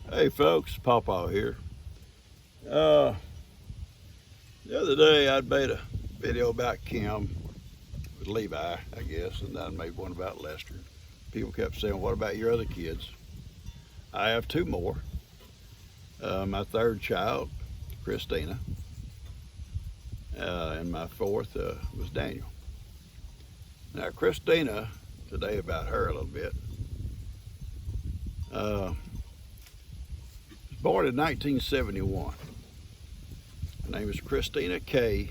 Hey folks, Pawpaw here. Uh, the other day I made a video about Kim with Levi, I guess, and I made one about Lester. People kept saying, "What about your other kids?" I have two more. My third child, Christina, and my fourth was Daniel. Now Christina, today about her a little bit. Was born in 1971. Her name is Christina K.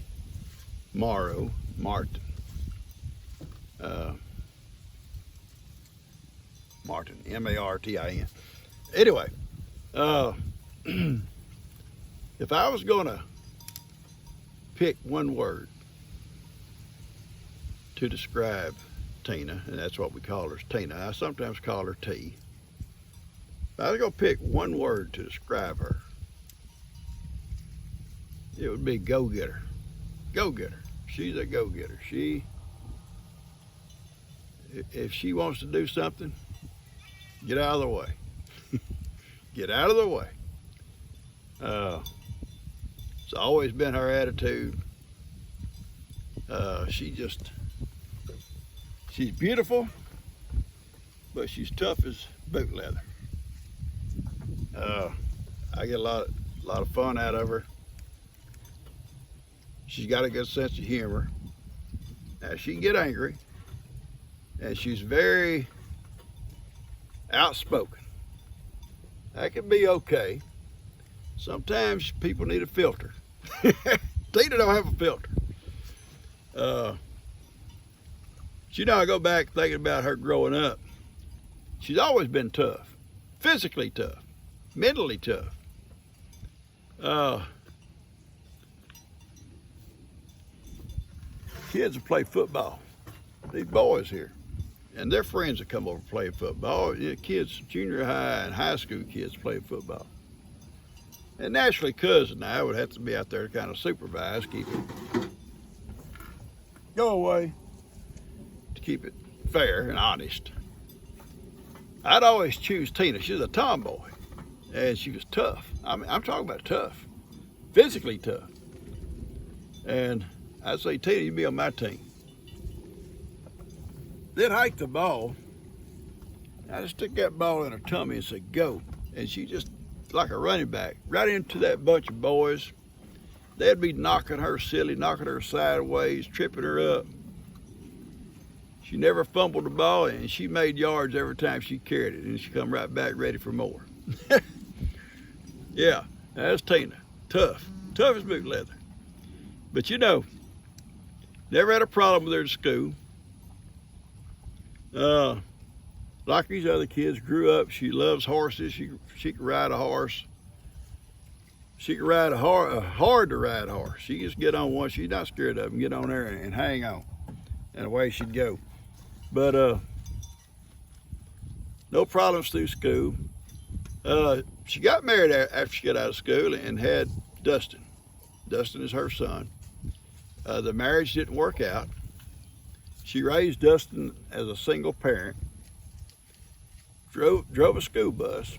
Morrow Martin. Uh, Martin, Martin. Anyway, uh, if I was going to pick one word to describe Tina, and that's what we call her, Tina. I sometimes call her T. If I was going to pick one word to describe her, it would be go-getter. Go-getter. She's a go-getter. If she wants to do something, get out of the way. Get out of the way. It's always been her attitude. She's beautiful, but she's tough as boot leather. I get a lot of fun out of her. She's got a good sense of humor. Now she can get angry, and she's very outspoken. That can be okay. Sometimes people need a filter. Tina don't have a filter. I go back thinking about her growing up. She's always been tough, physically tough, mentally tough. Kids that play football, these boys here, and their friends that come over playing football. Kids, junior high and high school kids playing football. And naturally, cousin and I would have to be out there to kind of supervise, keep it, go away, to keep it fair and honest. I'd always choose Tina. She was a tomboy, and she was tough. I mean, I'm talking about tough, physically tough. And I'd say, Tina, you be on my team. Then hike the ball. I just stick that ball in her tummy and say, go. And she just, like a running back, right into that bunch of boys. They'd be knocking her silly, knocking her sideways, tripping her up. She never fumbled the ball, and she made yards every time she carried it, and she come right back ready for more. Yeah, that's Tina. Tough. Tough as boot leather. But never had a problem with her at school. Like these other kids, grew up. She loves horses. She can ride a horse. She can ride a hard to ride horse. She just get on one. She's not scared of them. Get on there and hang on, and away she'd go. But no problems through school. She got married after she got out of school and had Dustin. Dustin is her son. The marriage didn't work out. She raised Dustin as a single parent, drove a school bus,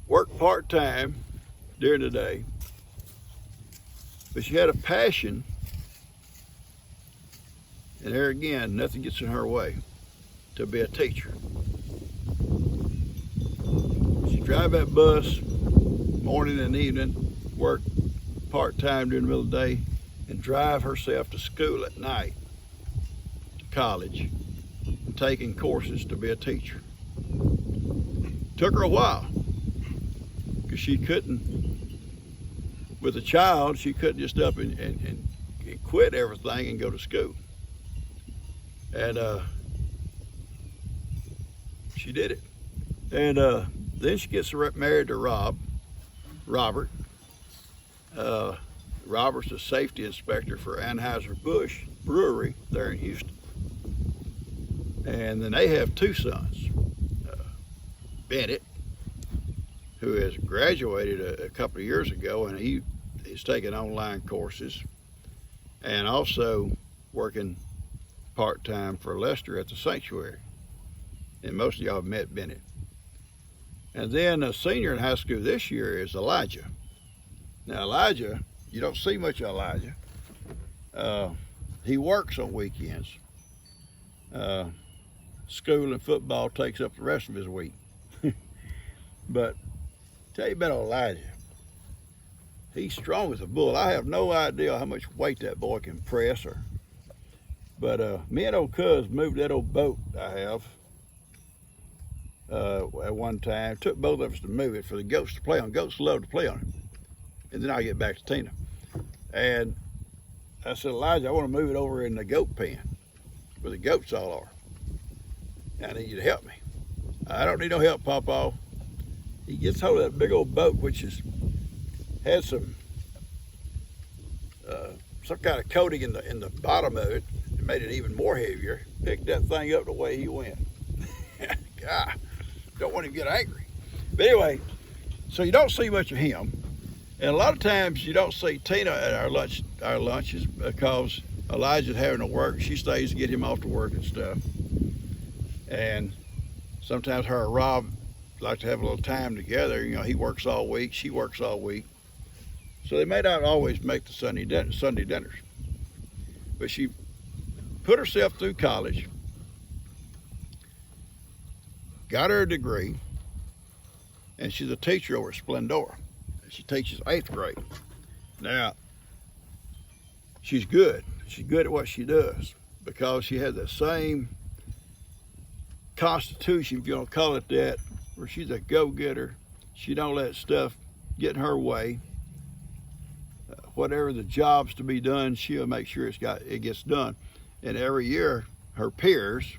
worked part-time during the day, but she had a passion, and there again, nothing gets in her way, to be a teacher. She drive that bus morning and evening, work part-time during the middle of the day, and drive herself to school at night, to college, and taking courses to be a teacher. Took her a while, because she couldn't, with a child, she couldn't just up and quit everything and go to school. And she did it. And then she gets married to Robert. Robert's a safety inspector for Anheuser-Busch Brewery there in Houston. And then they have two sons. Bennett, who has graduated a couple of years ago, and he's taking online courses and also working part-time for Lester at the sanctuary. And most of y'all have met Bennett. And then a senior in high school this year is Elijah. Now Elijah, you don't see much of Elijah. He works on weekends. School and football takes up the rest of his week. But tell you about Elijah. He's strong as a bull. I have no idea how much weight that boy can press. But me and old Cuz moved that old boat I have at one time. It took both of us to move it for the goats to play on. Goats love to play on it. And then I get back to Tina. And I said, Elijah, I want to move it over in the goat pen where the goats all are. I need you to help me. I don't need no help, Pawpaw. He gets hold of that big old boat, which had some kind of coating in the bottom of it. It made it even more heavier. Picked that thing up the way he went. God, don't want him to get angry. But anyway, so you don't see much of him. And a lot of times you don't see Tina at our lunches because Elijah's having to work. She stays to get him off to work and stuff. And sometimes her and Rob like to have a little time together. You know, he works all week, she works all week. So they may not always make the Sunday dinners. But she put herself through college, got her a degree, and she's a teacher over at Splendora. She teaches 8th grade. Now, she's good. She's good at what she does because she has the same constitution, if you want to call it that, where she's a go-getter. She don't let stuff get in her way. Whatever the job's to be done, she'll make sure it gets done. And every year, her peers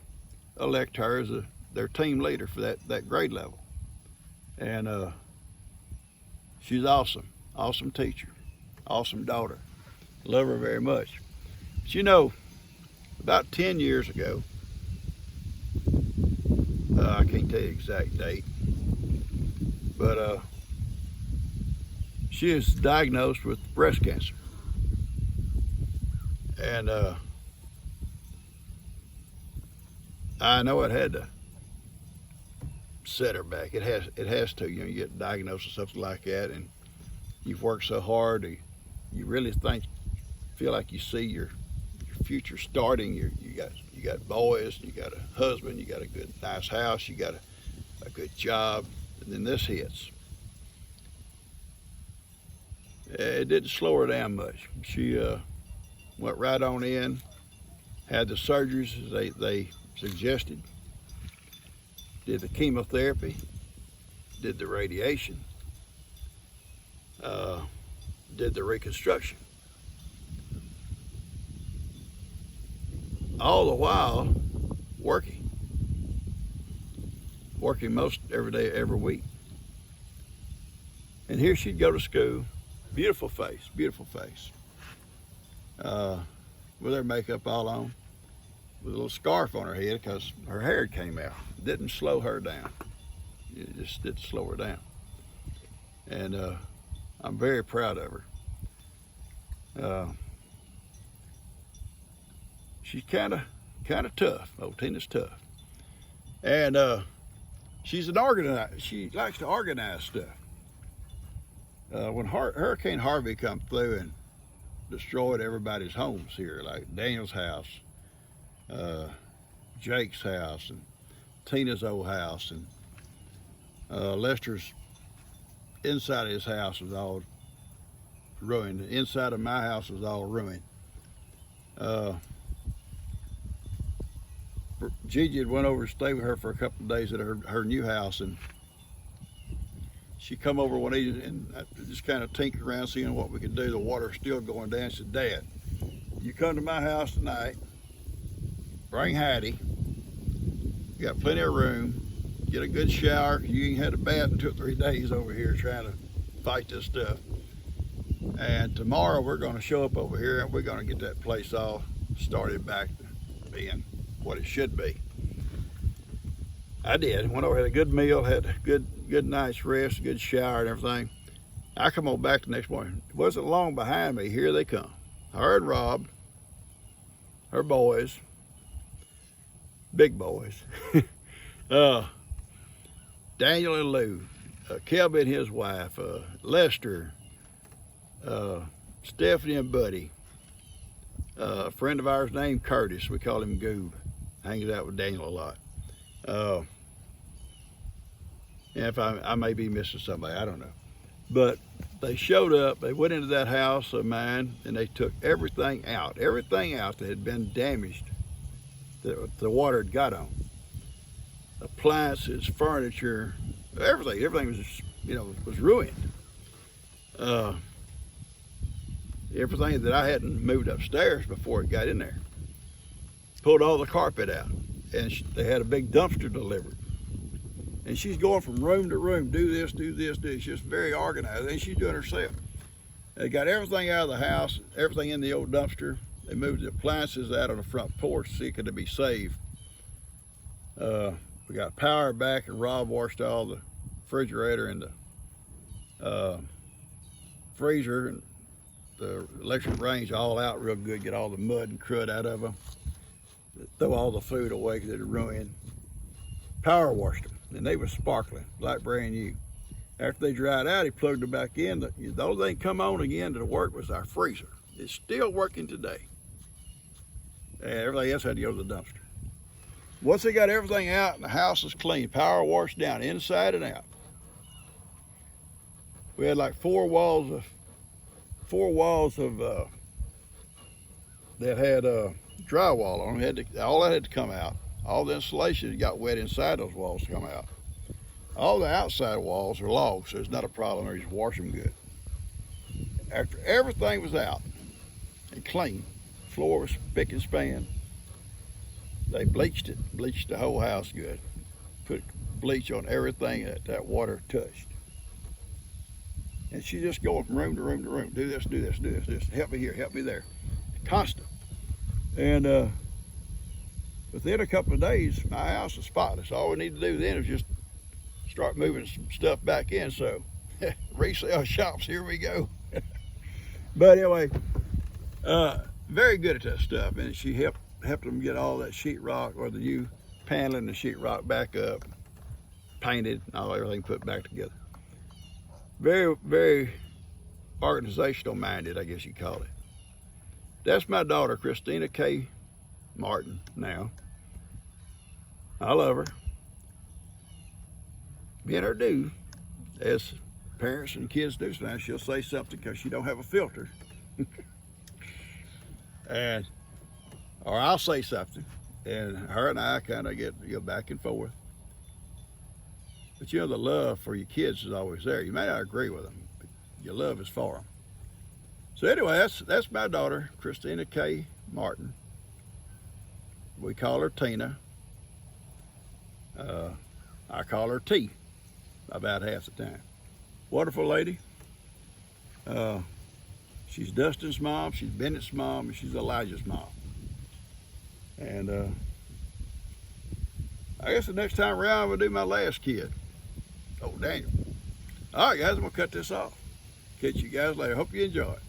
elect her as their team leader for that grade level. And she's awesome. Awesome teacher. Awesome daughter. Love her very much. But you know, about 10 years ago, I can't tell you the exact date, but she is diagnosed with breast cancer. And I know it had to set her back. It has to. You know, you get diagnosed with something like that, and you've worked so hard, you really feel like you see your future starting. You got boys, you got a husband, you got a good nice house, you got a good job, and then this hits. It didn't slow her down much. She went right on in, had the surgeries as they suggested, did the chemotherapy, did the radiation, did the reconstruction. All the while working most every day, every week. And here she'd go to school, beautiful face, with her makeup all on, with a little scarf on her head because her hair came out. It didn't slow her down. It just didn't slow her down. And I'm very proud of her. She's kind of tough. Oh, Tina's tough. And she's an organizer. She likes to organize stuff. When Hurricane Harvey come through and destroyed everybody's homes here, like Daniel's house, Jake's house, and Tina's old house, and Lester's inside of his house was all ruined. The inside of my house was all ruined. Gigi had went over to stay with her for a couple of days at her new house, and she come over one evening and I just kind of tinkered around seeing what we could do. The water's still going down. She said, Dad, you come to my house tonight, bring Hattie, you got plenty of room, get a good shower. You ain't had a bath in 2 or 3 days over here trying to fight this stuff. And tomorrow we're going to show up over here and we're going to get that place all started back to being what it should be. I did. Went over, had a good meal, had a good night's rest, good shower and everything. I come on back the next morning. It wasn't long behind me. Here they come. Her and Rob, her boys, big boys, Daniel and Lou, Kelby and his wife, Lester, Stephanie and Buddy, a friend of ours named Curtis, we call him Goob, hangs out with Daniel a lot. And if I may be missing somebody, I don't know. But they showed up, they went into that house of mine, and they took everything out that had been damaged, that the water had got on. Appliances, furniture, everything was, was ruined. Everything that I hadn't moved upstairs before it got in there. Pulled all the carpet out, and they had a big dumpster delivered. And she's going from room to room, do this, do this, do this. She's just very organized, and she's doing it herself. They got everything out of the house, everything in the old dumpster. They moved the appliances out on the front porch so it could be saved. We got power back, and Rob washed all the refrigerator and the freezer and the electric range all out real good, get all the mud and crud out of them. Throw all the food away because it had ruined. Power washed them, and they were sparkling, like brand new. After they dried out, he plugged them back in. The only thing come on again to work was our freezer. It's still working today. And everything else had to go to the dumpster. Once they got everything out and the house was clean, power washed down inside and out. We had like four walls of that had drywall on them. All that had to come out. All the insulation got wet inside those walls to come out. All the outside walls are logs, so it's not a problem. They just wash them good. After everything was out and clean, floor was spick and span, they bleached the whole house good. Put bleach on everything that water touched. And she just going from room to room to room. Do this, do this, do this, do this. Help me here, help me there. Constant. And within a couple of days, my house was spotless. All we need to do then is just start moving some stuff back in. So resale shops, here we go. But anyway, very good at that stuff. And she helped them get all that sheetrock, or the new paneling, the sheetrock back up, painted, and everything put back together. Very, very organizational minded, I guess you call it. That's my daughter, Christina K. Martin now. I love her. Being her due, as parents and kids do sometimes, she'll say something because she don't have a filter. Or I'll say something, and her and I kind of get back and forth. But the love for your kids is always there. You may not agree with them, but your love is for them. So anyway, that's my daughter, Christina K. Martin. We call her Tina. I call her T about half the time. Wonderful lady. She's Dustin's mom, she's Bennett's mom, and she's Elijah's mom. And I guess the next time around we'll do my last kid. Oh, Daniel. All right, guys, I'm going to cut this off. Catch you guys later. Hope you enjoy it.